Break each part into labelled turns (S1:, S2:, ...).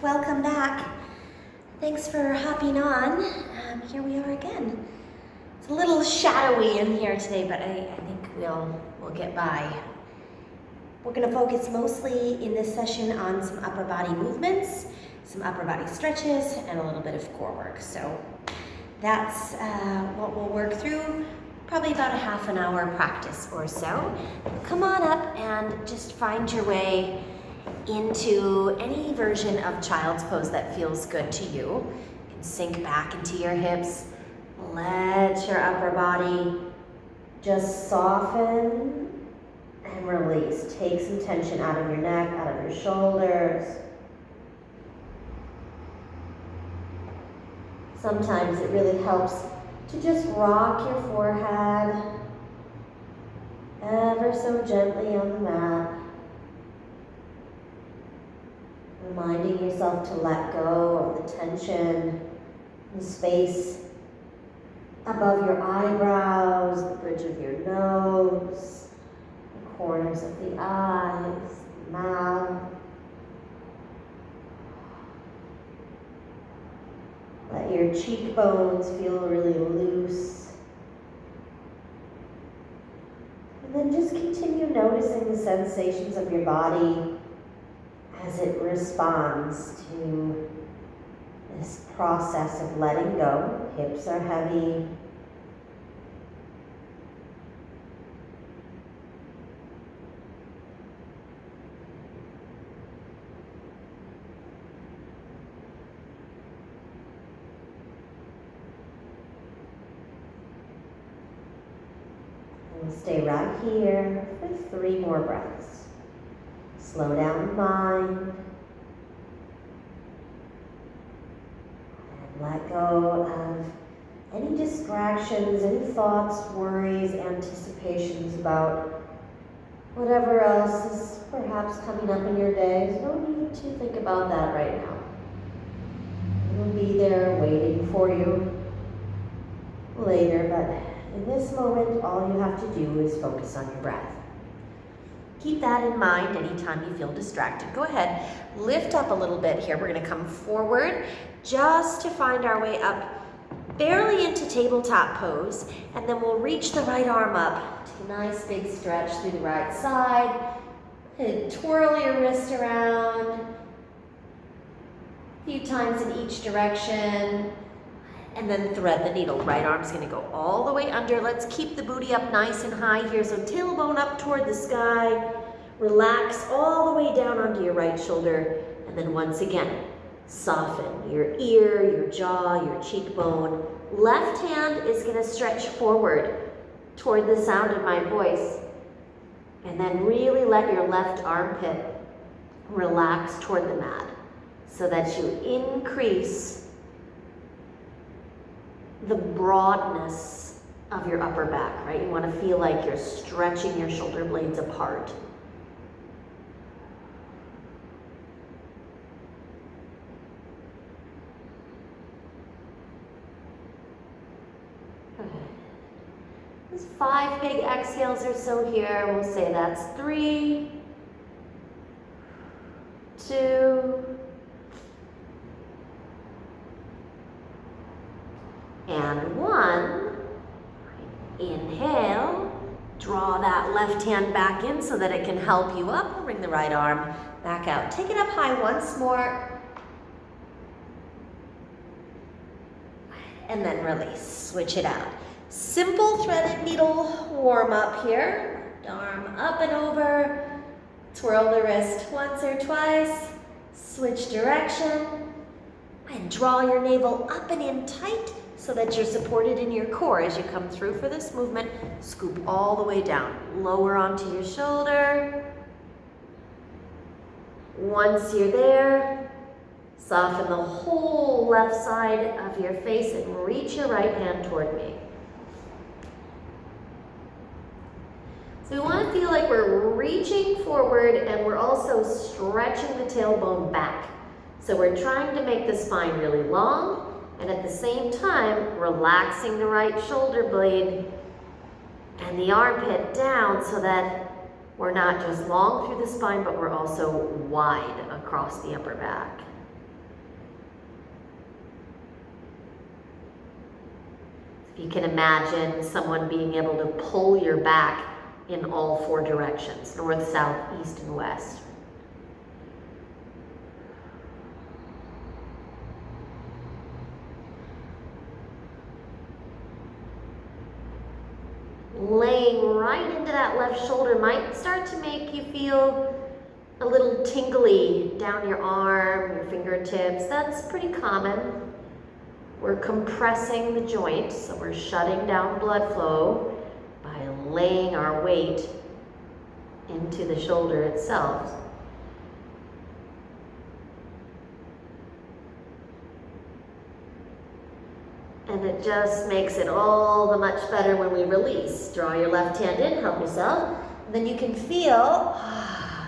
S1: welcome back. Thanks for hopping on. Here we are again. It's a little shadowy in here today, but I think we'll get by. We're going to focus mostly in this session on some upper body movements, some upper body stretches, and a little bit of core work. So that's what we'll work through, probably about a half an hour practice or so. Come on up and just find your way into any version of child's pose that feels good to you. You can sink back into your hips. Let your upper body just soften and release. Take some tension out of your neck, out of your shoulders. Sometimes it really helps to just rock your forehead ever so gently on the mat. Reminding yourself to let go of the tension, the space above your eyebrows, the bridge of your nose, the corners of the eyes, the mouth. Let your cheekbones feel really loose. And then just continue noticing the sensations of your body as it responds to this process of letting go. Hips are heavy. And stay right here for 3 more breaths. Slow down the mind and let go of any distractions, any thoughts, worries, anticipations about whatever else is perhaps coming up in your day. There's no need to think about that right now. It'll be there waiting for you later, but in this moment, all you have to do is focus on your breath. Keep that in mind anytime you feel distracted. Go ahead, lift up a little bit here. We're gonna come forward just to find our way up barely into tabletop pose, and then we'll reach the right arm up to a nice big stretch through the right side, and twirl your wrist around a few times in each direction, and then thread the needle. Right arm's gonna go all the way under. Let's keep the booty up nice and high here. So tailbone up toward the sky. Relax all the way down onto your right shoulder. And then once again, soften your ear, your jaw, your cheekbone. Left hand is gonna stretch forward toward the sound of my voice. And then really let your left armpit relax toward the mat so that you increase the broadness of your upper back, right? You want to feel like you're stretching your shoulder blades apart. Okay. There's 5 big exhales or so here. We'll say that's 3, 2, and 1. Inhale, draw that left hand back in so that it can help you up. Bring the right arm back out. Take it up high once more. And then release, switch it out. Simple threaded needle warm up here. Arm up and over. Twirl the wrist once or twice. Switch direction. And draw your navel up and in tight, so that you're supported in your core as you come through for this movement. Scoop all the way down. Lower onto your shoulder. Once you're there, soften the whole left side of your face and reach your right hand toward me. So we want to feel like we're reaching forward and we're also stretching the tailbone back. So we're trying to make the spine really long, and at the same time, relaxing the right shoulder blade and the armpit down so that we're not just long through the spine, but we're also wide across the upper back. If you can imagine someone being able to pull your back in all four directions, north, south, east, and west. Laying right into that left shoulder might start to make you feel a little tingly down your arm, your fingertips. That's pretty common. We're compressing the joint, so we're shutting down blood flow by laying our weight into the shoulder itself. And it just makes it all the much better when we release. Draw your left hand in, help yourself. Then you can feel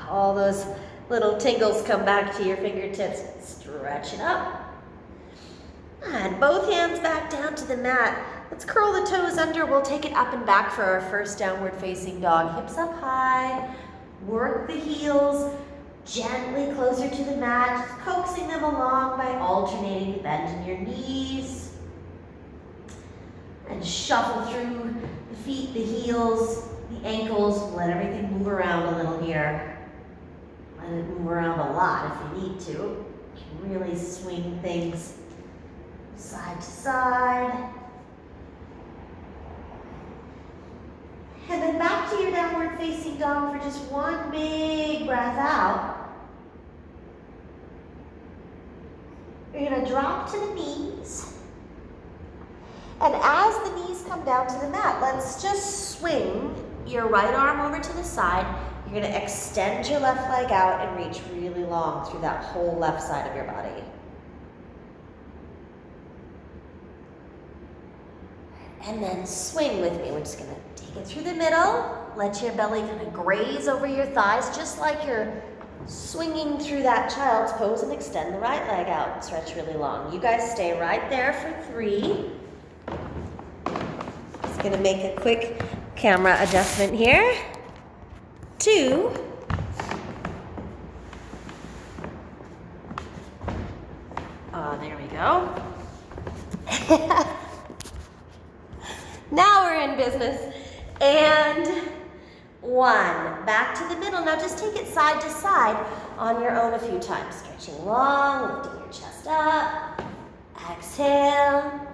S1: all those little tingles come back to your fingertips. Stretch it up. And both hands back down to the mat. Let's curl the toes under. We'll take it up and back for our first downward facing dog. Hips up high. Work the heels gently closer to the mat, just coaxing them along by alternating the bend in your knees. And shuffle through the feet, the heels, the ankles. Let everything move around a little here. Let it move around a lot if you need to. You can really swing things side to side. And then back to your downward facing dog for just one big breath out. You're going to drop to the knees. And as the knees come down to the mat, let's just swing your right arm over to the side. You're going to extend your left leg out and reach really long through that whole left side of your body. And then swing with me. We're just going to take it through the middle. Let your belly kind of graze over your thighs, just like you're swinging through that child's pose, and extend the right leg out and stretch really long. You guys stay right there for 3. Going to make a quick camera adjustment here. 2. There we go. Now we're in business. And 1. Back to the middle. Now just take it side to side on your own a few times. Stretching long, lifting your chest up. Exhale.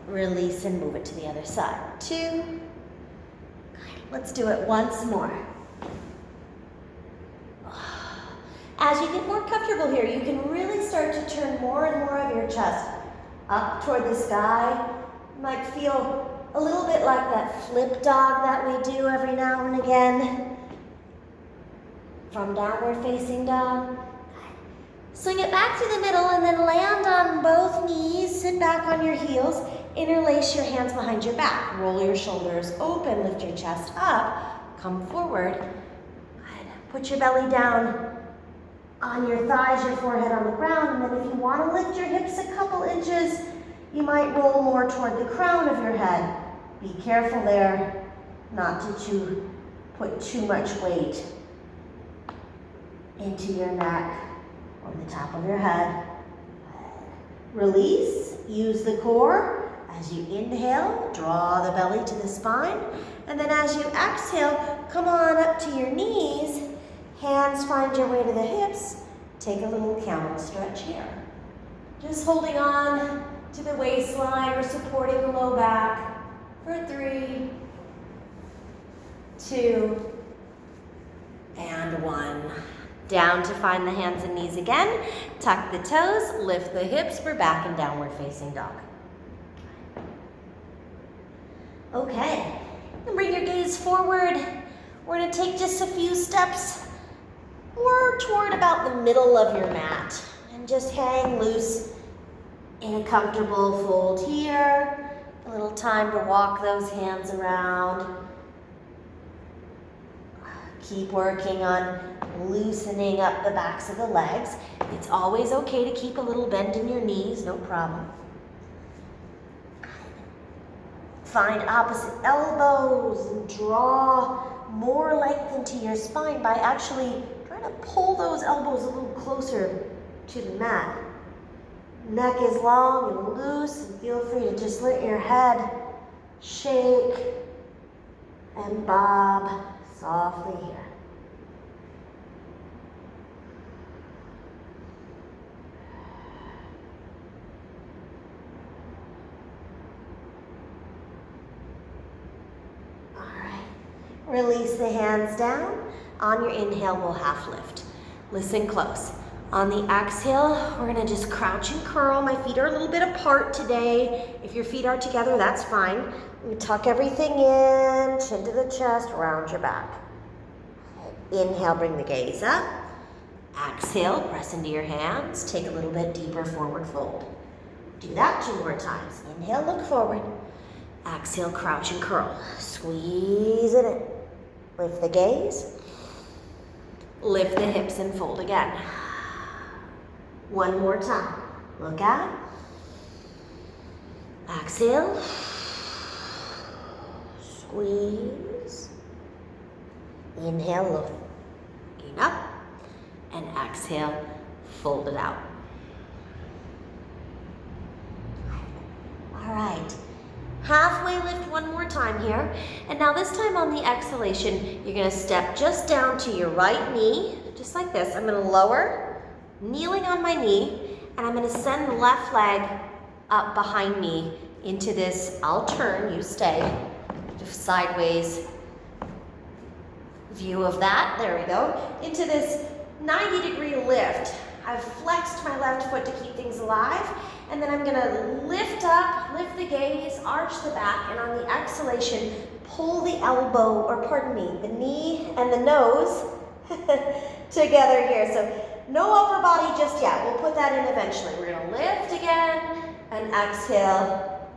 S1: Release and move it to the other side. 2. Let's do it once more. As you get more comfortable here, you can really start to turn more and more of your chest up toward the sky. You might feel a little bit like that flip dog that we do every now and again. From downward facing dog. Swing it back to the middle and then land on both knees. Sit back on your heels. Interlace your hands behind your back. Roll your shoulders open. Lift your chest up. Come forward. Put your belly down on your thighs, your forehead on the ground. And then if you want to lift your hips a couple inches, you might roll more toward the crown of your head. Be careful there not to put too much weight into your neck or the top of your head. Release. Use the core. As you inhale, draw the belly to the spine. And then as you exhale, come on up to your knees. Hands find your way to the hips. Take a little camel stretch here. Just holding on to the waistline or supporting the low back for 3, 2, and 1. Down to find the hands and knees again. Tuck the toes, lift the hips. We're back in downward facing dog. Okay, and bring your gaze forward. We're going to take just a few steps more toward about the middle of your mat and just hang loose in a comfortable fold here. A little time to walk those hands around. Keep working on loosening up the backs of the legs. It's always okay to keep a little bend in your knees, no problem. Find opposite elbows and draw more length into your spine by actually trying to pull those elbows a little closer to the mat. Neck is long and loose, and feel free to just let your head shake and bob softly here. All right. Release the hands down. On your inhale, we'll half lift. Listen close. On the exhale, we're gonna just crouch and curl. My feet are a little bit apart today. If your feet are together, that's fine. We tuck everything in, chin to the chest, round your back. Inhale, bring the gaze up. Exhale, press into your hands. Take a little bit deeper forward fold. Do that 2 more times. Inhale, look forward. Exhale, crouch and curl. Squeeze it in. Lift the gaze. Lift the hips and fold again. 1 more time. Look out. Exhale. Squeeze. Inhale, look. Gain up. And exhale, fold it out. All right. Halfway lift 1 more time here. And now this time on the exhalation, you're gonna step just down to your right knee, just like this. I'm gonna lower, kneeling on my knee, and I'm gonna send the left leg up behind me into this, I'll turn, you stay, just sideways view of that, there we go, into this 90-degree lift. I've flexed my left foot to keep things alive, and then I'm gonna lift up, lift the gaze, arch the back, and on the exhalation, pull the elbow, or pardon me, the knee and the nose together here. So no upper body just yet. We'll put that in eventually. We're gonna lift again, and exhale,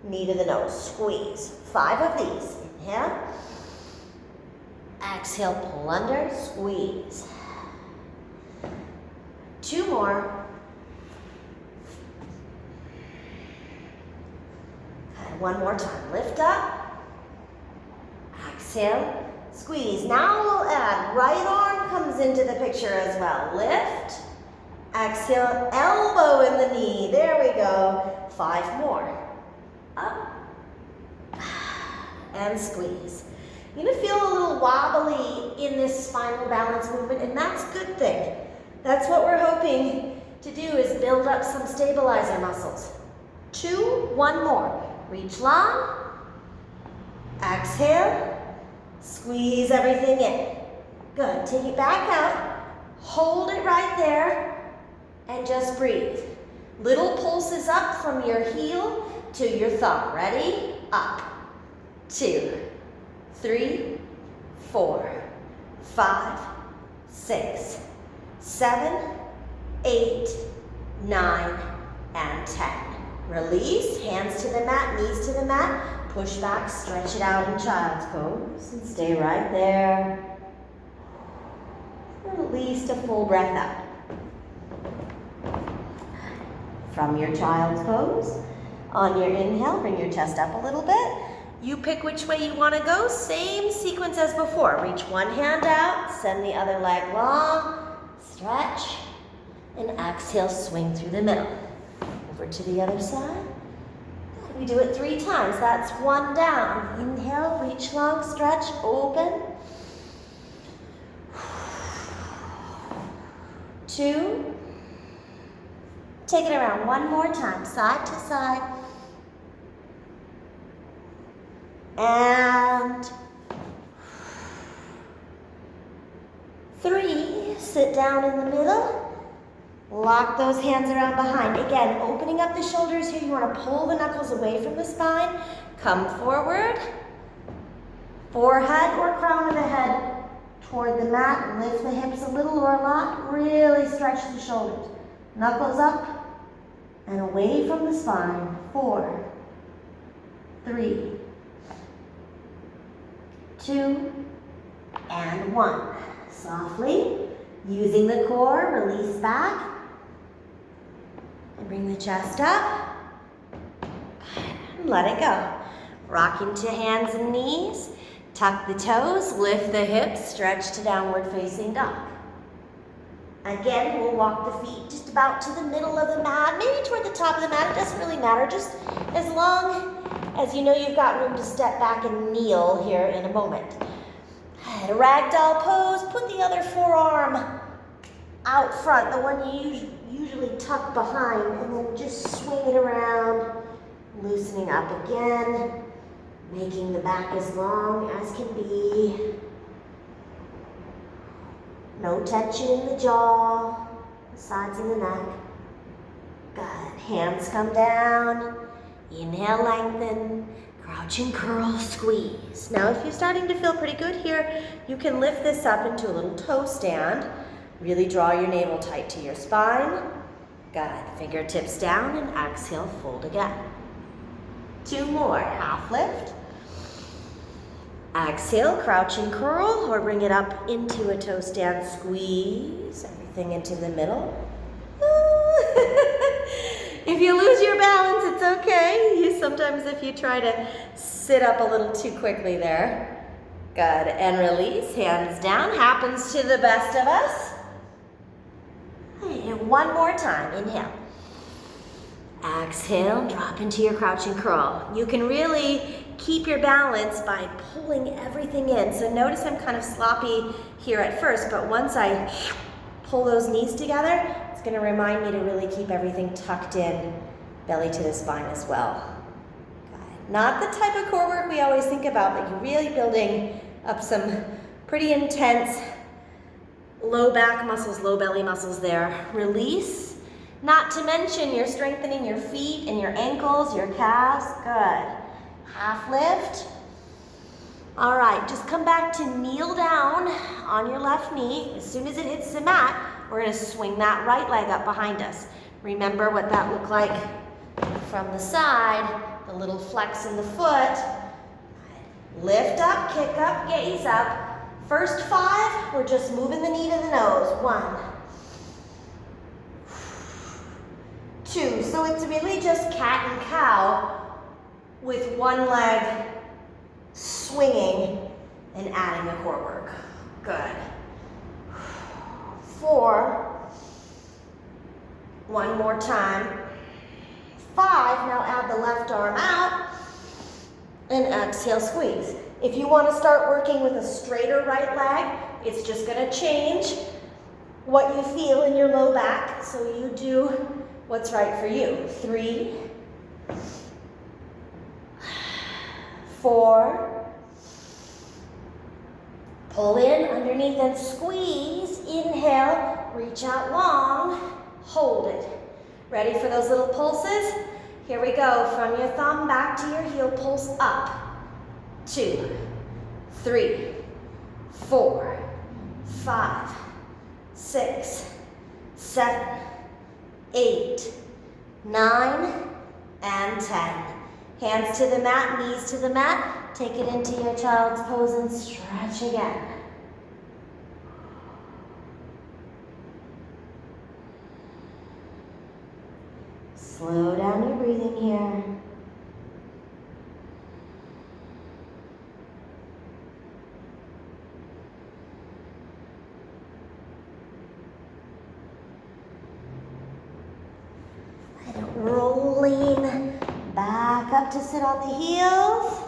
S1: knee to the nose, squeeze. 5 of these. Inhale. Exhale, pull under, squeeze. 2 more. And 1 more time. Lift up. Exhale, squeeze. Now we'll add right arm comes into the picture as well. Lift. Exhale, elbow in the knee. There we go. 5 more. Up. And squeeze. You're gonna feel a little wobbly in this spinal balance movement, and that's a good thing. That's what we're hoping to do, is build up some stabilizer muscles. 2, 1 more. Reach long. Exhale. Squeeze everything in. Good. Take it back out. Hold it right there. And just breathe. Little pulses up from your heel to your thumb. Ready? Up. 2, 3, 4, 5, 6, 7, 8, 9, and 10. Release, hands to the mat, knees to the mat. Push back, stretch it out in child's pose, and stay right there. For at least a full breath out. From your child's pose, on your inhale, bring your chest up a little bit. You pick which way you want to go. Same sequence as before. Reach one hand out, send the other leg long, stretch, and exhale, swing through the middle. Over to the other side. We do it 3 times. That's 1 down. Inhale, reach long, stretch, open. 2. Take it around 1 more time, side to side. And 3, sit down in the middle. Lock those hands around behind. Again, opening up the shoulders here. You want to pull the knuckles away from the spine. Come forward. Forehead or crown of the head toward the mat. Lift the hips a little or a lot. Really stretch the shoulders. Knuckles up and away from the spine. 4, 3, 2, and 1. Softly, using the core, release back. And bring the chest up. And let it go. Rock into hands and knees. Tuck the toes, lift the hips, stretch to downward facing dog. Again, we'll walk the feet just about to the middle of the mat, maybe toward the top of the mat. It doesn't really matter, just as long as you know you've got room to step back and kneel here in a moment. And a ragdoll pose, put the other forearm out front, the one you usually tuck behind, and then just swing it around, loosening up again, making the back as long as can be. No tension in the jaw, the sides of the neck. Good. Hands come down. Inhale, lengthen. Crouch and curl, squeeze. Now, if you're starting to feel pretty good here, you can lift this up into a little toe stand. Really draw your navel tight to your spine. Good. Fingertips down and exhale, fold again. 2 more. Half lift. Exhale, crouch and curl, or bring it up into a toe stand. Squeeze everything into the middle. If you lose your balance, it's okay. Sometimes if you try to sit up a little too quickly there. Good, and release, hands down, happens to the best of us. And one more time, inhale. Exhale, drop into your crouch and curl. You can really keep your balance by pulling everything in. So notice I'm kind of sloppy here at first, but once I pull those knees together, it's going to remind me to really keep everything tucked in, belly to the spine as well. Not the type of core work we always think about, but you're really building up some pretty intense low back muscles, low belly muscles there. Release. Not to mention you're strengthening your feet and your ankles, your calves. Good. Half lift. All right, just come back to kneel down on your left knee. As soon as it hits the mat, we're going to swing that right leg up behind us. Remember what that looked like from the side, the little flex in the foot. Lift up, kick up, gaze up. First 5, we're just moving the knee to the nose. 1, 2. So it's really just cat and cow with one leg swinging and adding the core work. Good. 4. One more time. 5, now add the left arm out and exhale, squeeze. If you want to start working with a straighter right leg, it's just going to change what you feel in your low back, so you do what's right for you. 3, 4, pull in underneath and squeeze. Inhale, reach out long, hold it. Ready for those little pulses? Here we go. From your thumb back to your heel, pulse up. 2, 3, 4, 5, 6, 7, 8, 9, and 10. Hands to the mat, knees to the mat. Take it into your child's pose and stretch again. Slow down your breathing here. And rolling back up to sit on the heels.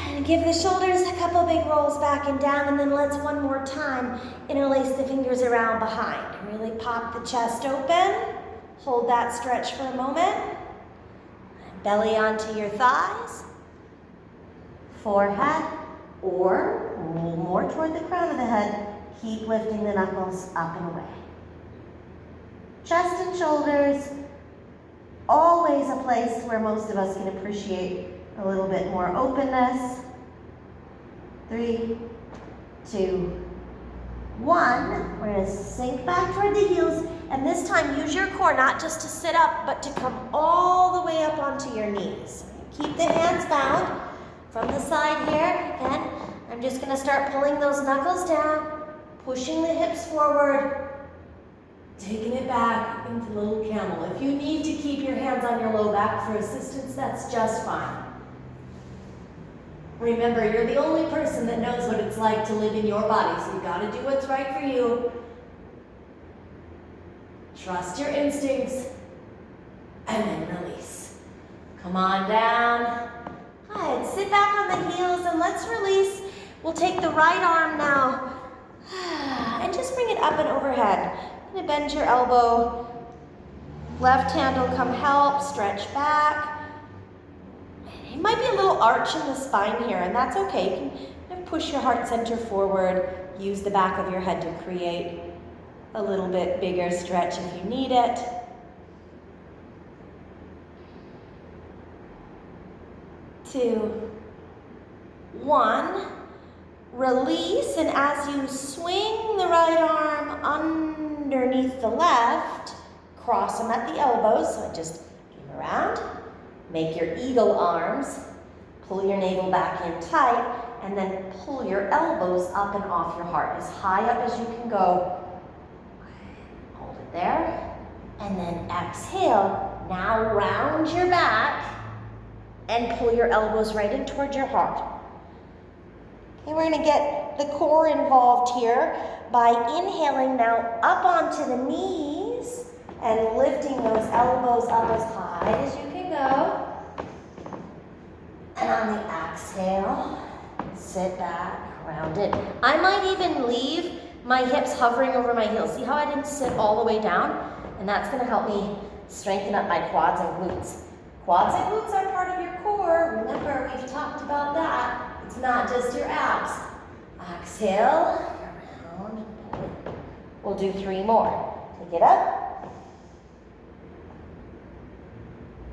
S1: And give the shoulders a couple big rolls back and down, and then let's one more time interlace the fingers around behind. Really pop the chest open. Hold that stretch for a moment. Belly onto your thighs. Forehead, or roll more toward the crown of the head. Keep lifting the knuckles up and away. Chest and shoulders, always a place where most of us can appreciate a little bit more openness. 3, 2, 1. We're going to sink back toward the heels, and this time use your core not just to sit up, but to come all the way up onto your knees. Keep the hands bound from the side here. Again, I'm just going to start pulling those knuckles down, pushing the hips forward, taking it back into little camel. If you need to keep your hands on your low back for assistance, that's just fine. Remember, you're the only person that knows what it's like
S2: like to live in your body, so you gotta do what's right for you. Trust your instincts, and then release. Come on down. Good, sit back on the heels and let's release. We'll take the right arm now, and just bring it up and overhead. I'm gonna bend your elbow. Left hand will come help, stretch back. It might be a little arch in the spine here, and that's okay. You can kind of push your heart center forward, use the back of your head to create a little bit bigger stretch if you need it. 2, 1. Release, and as you swing the right arm underneath the left, cross them at the elbows, so just turn around. Make your eagle arms, pull your navel back in tight, and then pull your elbows up and off your heart, as high up as you can go. Hold it there, and then exhale. Now round your back and pull your elbows right in toward your heart. Okay, we're gonna get the core involved here by inhaling now up onto the knees and lifting those elbows up as high as you can go. And on the exhale, sit back, round it. I might even leave my hips hovering over my heels. See how I didn't sit all the way down? And that's gonna help me strengthen up my quads and glutes. Quads and glutes are part of your core. Remember, we've talked about that. It's not just your abs. Exhale, around. We'll do 3 more. Take it up.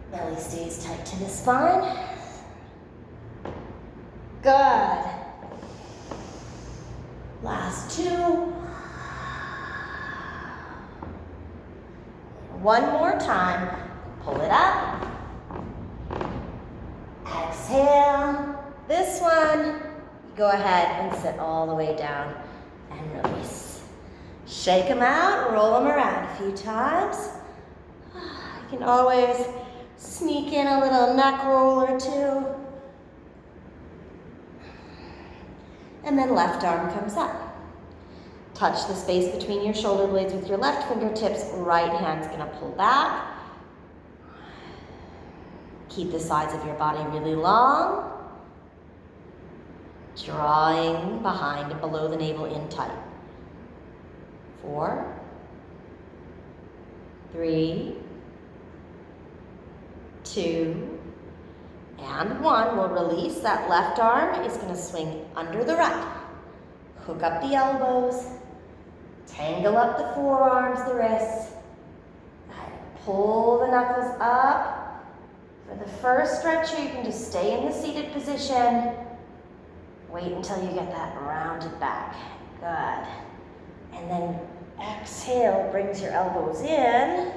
S2: Belly stays tight to the spine. Good. Last 2. 1 more time. Pull it up. Exhale. This one, go ahead and sit all the way down and release. Shake them out, roll them around a few times. You can always sneak in a little neck roll or 2. And then left arm comes up. Touch the space between your shoulder blades with your left fingertips. Right hand's gonna pull back. Keep the sides of your body really long. Drawing behind and below the navel in tight. 4, 3, 2, and 1. We'll release. That left arm is going to swing under the right. Hook up the elbows. Tangle up the forearms, the wrists. Pull the knuckles up. For the first stretch here, you can just stay in the seated position. Wait until you get that rounded back. Good. And then exhale, brings your elbows in.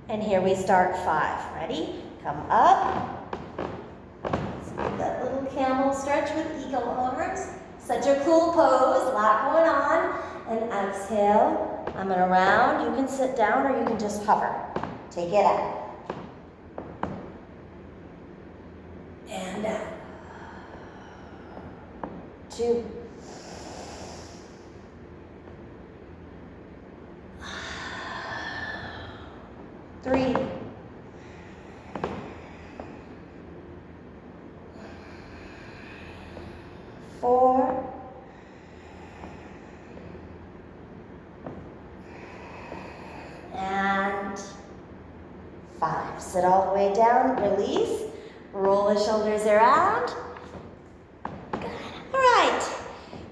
S2: And here we start 5. Ready? Come up. That little camel stretch with eagle arms. Such a cool pose, a lot going on. And exhale, I'm gonna round. You can sit down or you can just hover. Take it out. And down. 2. 3. 4. And 5. Sit all the way down, release, roll the shoulders around. Good. All right,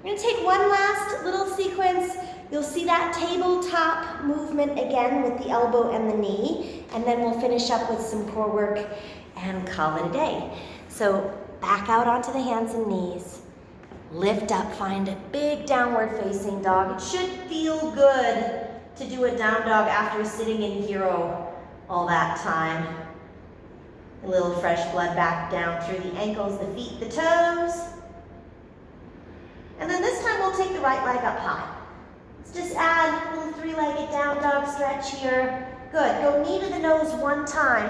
S2: we're gonna take one last little sequence. You'll see that tabletop movement again with the elbow and the knee, and then we'll finish up with some core work and call it a day. So back out onto the hands and knees. Lift up, find a big downward facing dog. It should feel good to do a down dog after sitting in hero all that time. A little fresh blood back down through the ankles, the feet, the toes. And then this time we'll take the right leg up high. Let's just add a little 3-legged down dog stretch here. Good, go knee to the nose 1 time.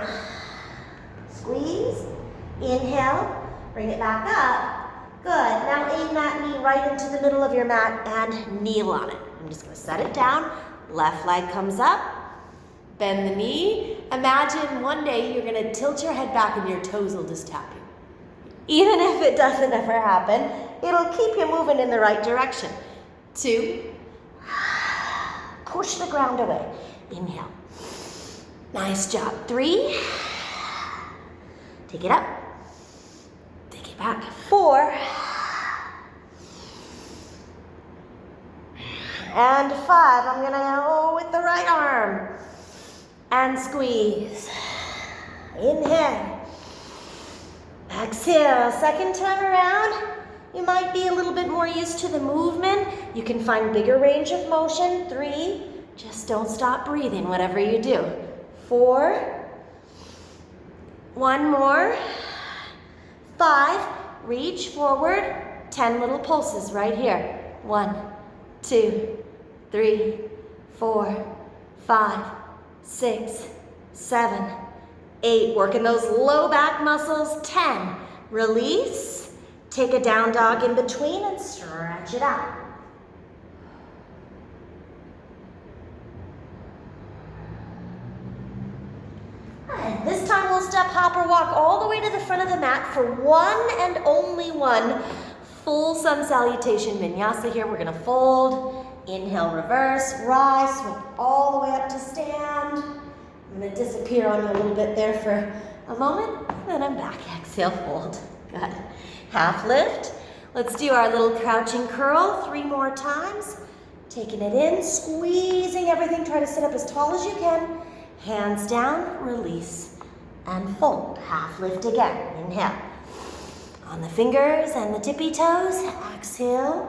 S2: Squeeze, inhale, bring it back up. Good, now aim that knee right right into the middle of your mat and kneel on it. I'm just gonna set it down. Left leg comes up, bend the knee. Imagine one day you're gonna tilt your head back and your toes will just tap you. Even if it doesn't ever happen, it'll keep you moving in the right direction. 2, push the ground away. Inhale. Nice job. 3, take it up, take it back. 4, and 5. I'm gonna go with the right arm and squeeze. Inhale. Exhale. Second time around, you might be a little bit more used to the movement. You can find bigger range of motion. 3, just don't stop breathing, whatever you do. 4, 1 more. 5, reach forward. 10 little pulses right here. 1, 2, 3, 4, 5, 6, 7, 8. Working those low back muscles. 10. Release. Take a down dog in between and stretch it out. And this time we'll step, hop, or walk all the way to the front of the mat for one and only one full sun salutation vinyasa here. We're gonna fold, inhale, reverse, rise, swing all the way up to stand. I'm gonna disappear on you a little bit there for a moment, and then I'm back. Exhale, fold. Good. Half lift. Let's do our little crouching curl 3 more times. Taking it in, squeezing everything. Try to sit up as tall as you can. Hands down, release, and fold. Half lift again. Inhale. On the fingers and the tippy toes. Exhale.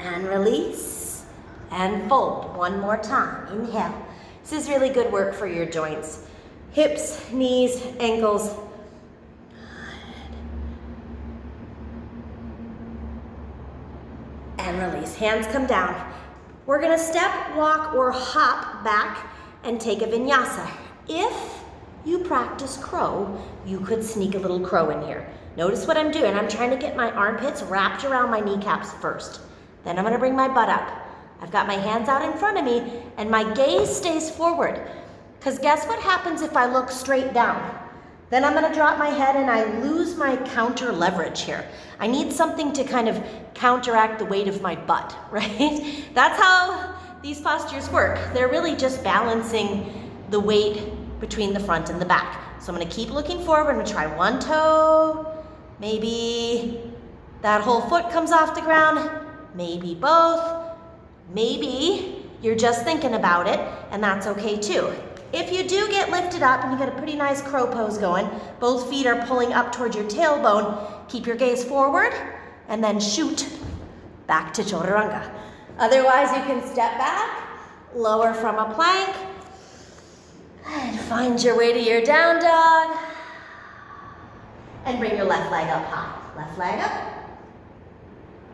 S2: And release. And fold. One more time. Inhale. This is really good work for your joints. Hips, knees, ankles. And release. Hands come down. We're gonna step, walk, or hop back and take a vinyasa. If you practice crow, you could sneak a little crow in here. Notice what I'm doing. I'm trying to get my armpits wrapped around my kneecaps first. Then I'm gonna bring my butt up. I've got my hands out in front of me and my gaze stays forward. Because guess what happens if I look straight down? Then I'm gonna drop my head and I lose my counter leverage here. I need something to kind of counteract the weight of my butt, right? That's how these postures work. They're really just balancing the weight between the front and the back. So I'm gonna keep looking forward. I'm gonna try one toe. Maybe that whole foot comes off the ground. Maybe both. Maybe you're just thinking about it, and that's okay too. If you do get lifted up and you get a pretty nice crow pose going, both feet are pulling up towards your tailbone, keep your gaze forward and then shoot back to chaturanga. Otherwise, you can step back, lower from a plank, and find your way to your down dog. And bring your left leg up high. Left leg up.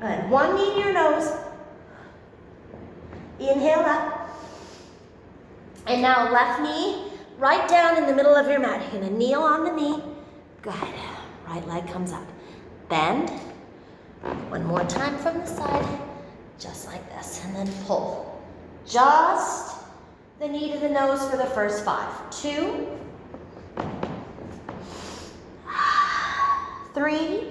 S2: Good. One knee to your nose. Inhale up. And now left knee right down in the middle of your mat. You're gonna kneel on the knee. Good. Right leg comes up. Bend. One more time from the side. Just like this. And then pull. Just the knee to the nose for the first 5. 2. 3.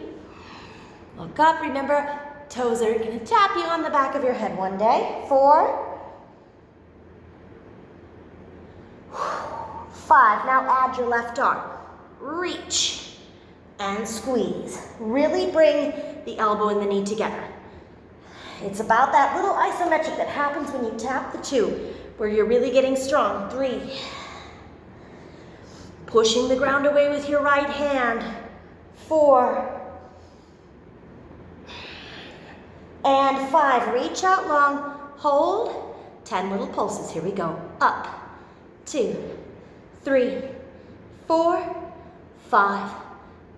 S2: Look up. Remember, toes are gonna tap you on the back of your head one day. 4. 5, now add your left arm. Reach and squeeze. Really bring the elbow and the knee together. It's about that little isometric that happens when you tap the 2, where you're really getting strong. 3. Pushing the ground away with your right hand. 4. And 5, reach out long, hold. 10 little pulses, here we go. Up, 2, 3, 4, 5,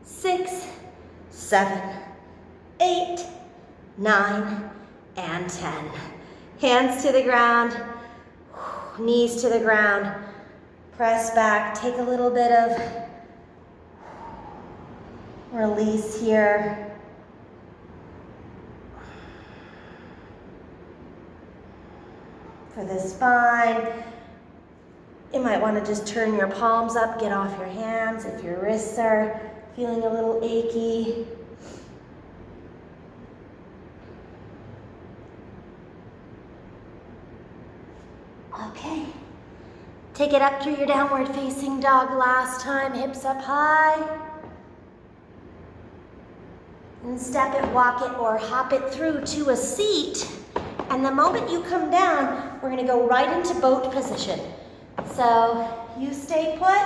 S2: 6, 7, 8, 9, and 10. Hands to the ground, knees to the ground. Press back, take a little bit of Release here. For the spine, you might want to just turn your palms up, get off your hands if your wrists are feeling a little achy. Okay. Take it up through your downward facing dog last time, hips up high. And step it, walk it, or hop it through to a seat. And the moment you come down, we're gonna go right into boat position. So you stay put,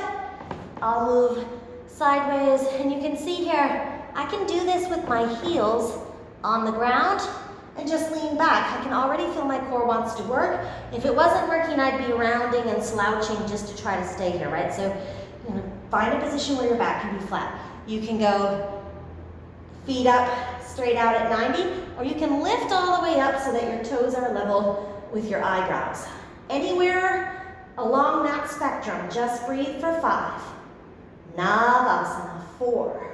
S2: I'll move sideways, and you can see here, I can do this with my heels on the ground and just lean back. I can already feel my core wants to work. If it wasn't working, I'd be rounding and slouching just to try to stay here, right? So you know, find a position where your back can be flat. You can go feet up, straight out at 90, or you can lift all the way up so that your toes are level with your eyebrows. Anywhere along that spectrum, just breathe for 5. Navasana, 4,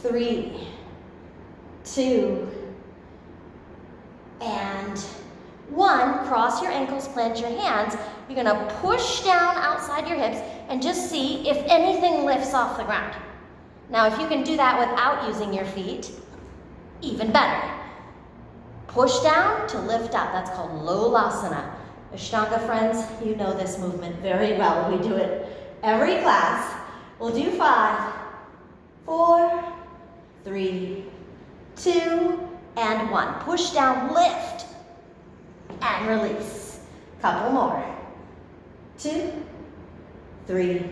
S2: 3, 2, and 1. Cross your ankles, plant your hands. You're gonna push down outside your hips and just see if anything lifts off the ground. Now, if you can do that without using your feet, even better. Push down to lift up. That's called Lolasana. Ashtanga friends, you know this movement very well. We do it every class. We'll do 5, 4, 3, 2, and 1. Push down, lift, and release. Couple more. 2, 3,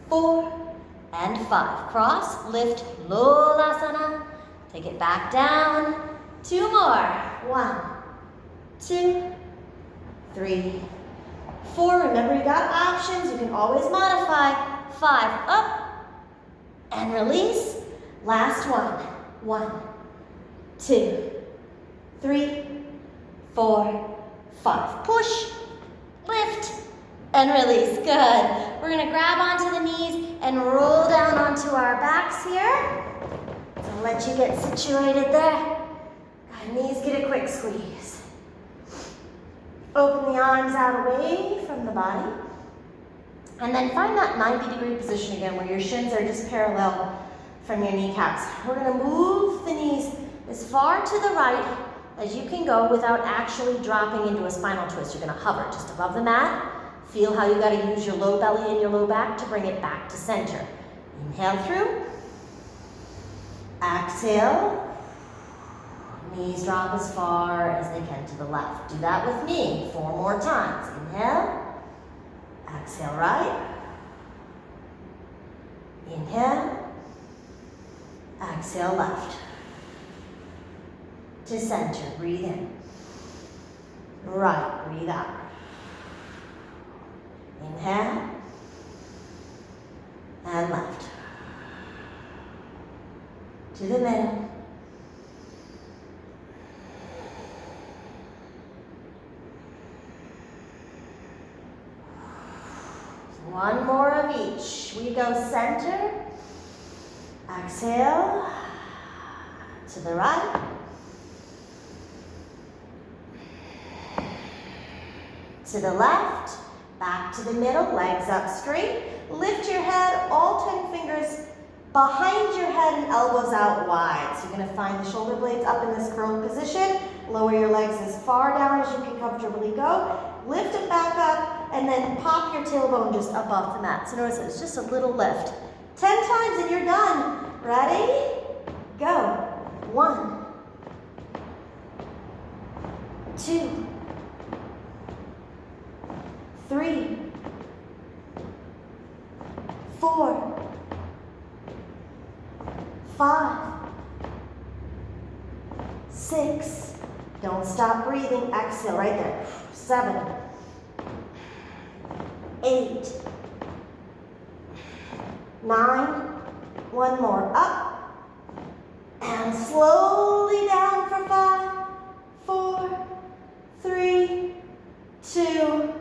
S2: 4, and 5. Cross, lift, Lolasana. Take it back down. 2 more. 1, 2, 3, 4. Remember, you got options. You can always modify. 5, up, and release. Last one. 1, 2, 3, 4, 5. Push, lift, and release. Good. We're gonna grab onto the knees and roll down onto our backs here. So I'll let you get situated there. Knees get a quick squeeze. Open the arms out away from the body. And then find that 90-degree position again where your shins are just parallel from your kneecaps. We're gonna move the knees as far to the right as you can go without actually dropping into a spinal twist. You're gonna hover just above the mat. Feel how you gotta use your low belly and your low back to bring it back to center. Inhale through. Exhale. Knees drop as far as they can to the left. Do that with me 4 more times. Inhale. Exhale right. Inhale. Exhale left. To center. Breathe in. Right. Breathe out. Inhale. And left. To the middle. One more of each. We go center. Exhale. To the right. To the left. Back to the middle. Legs up straight. Lift your head. All 10 fingers behind your head and elbows out wide. So you're going to find the shoulder blades up in this curled position. Lower your legs as far down as you can comfortably go. Lift it back up, and then pop your tailbone just up off the mat. So notice it's just a little lift. 10 times and you're done. Ready? Go. 1, 2, 3, 4, 5, 6. Don't stop breathing. Exhale right there. 7, 8, 9. One more. Up. And slowly down for 5, 4, 3, 2.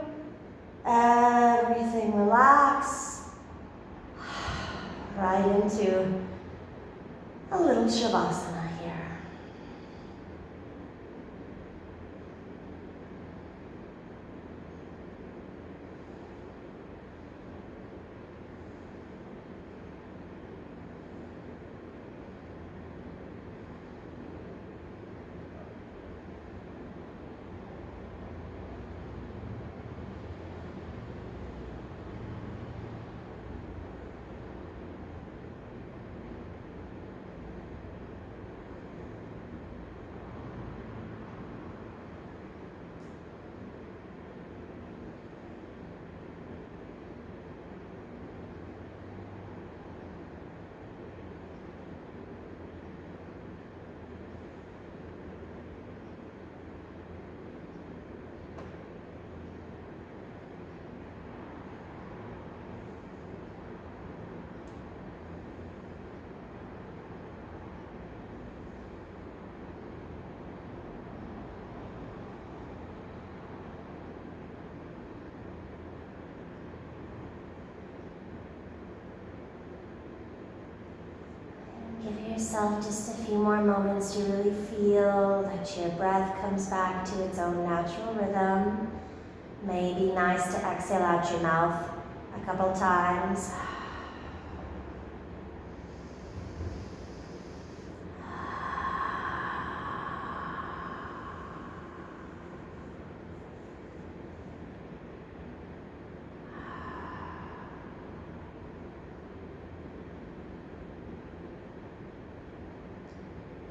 S2: Everything relax. Right right into a little Shavasana here. Give yourself just a few more moments to really feel that your breath comes back to its own natural rhythm. Maybe nice to exhale out your mouth a couple times.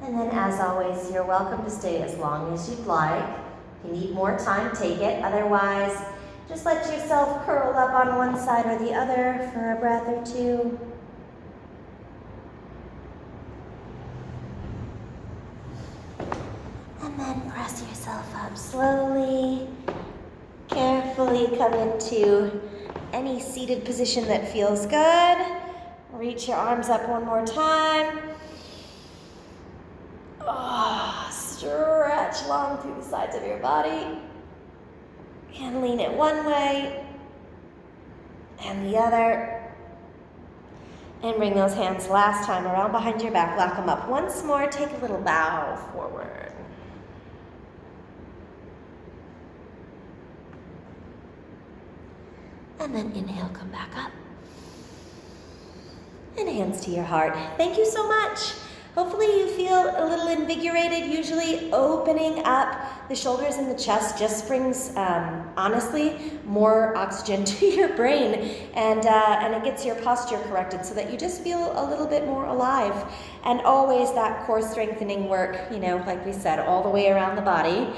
S2: And then, as always, you're welcome to stay as long as you'd like. If you need more time, take it. Otherwise, just let yourself curl up on one side or the other for a breath or two. And then press yourself up slowly. Carefully come into any seated position that feels good. Reach your arms up one more time. Stretch long through the sides of your body. And lean it one way and the other. And bring those hands last time around behind your back. Lock them up once more. Take a little bow forward. And then inhale, come back up. And hands to your heart. Thank you so much. Hopefully you feel a little invigorated. Usually opening up the shoulders and the chest just brings, honestly, more oxygen to your brain, and it gets your posture corrected so that you just feel a little bit more alive. And always that core strengthening work, like we said, all the way around the body,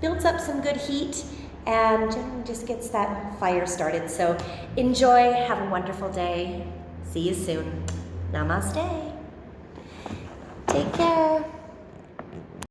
S2: builds up some good heat and generally just gets that fire started. So enjoy, have a wonderful day. See you soon. Namaste. Take care.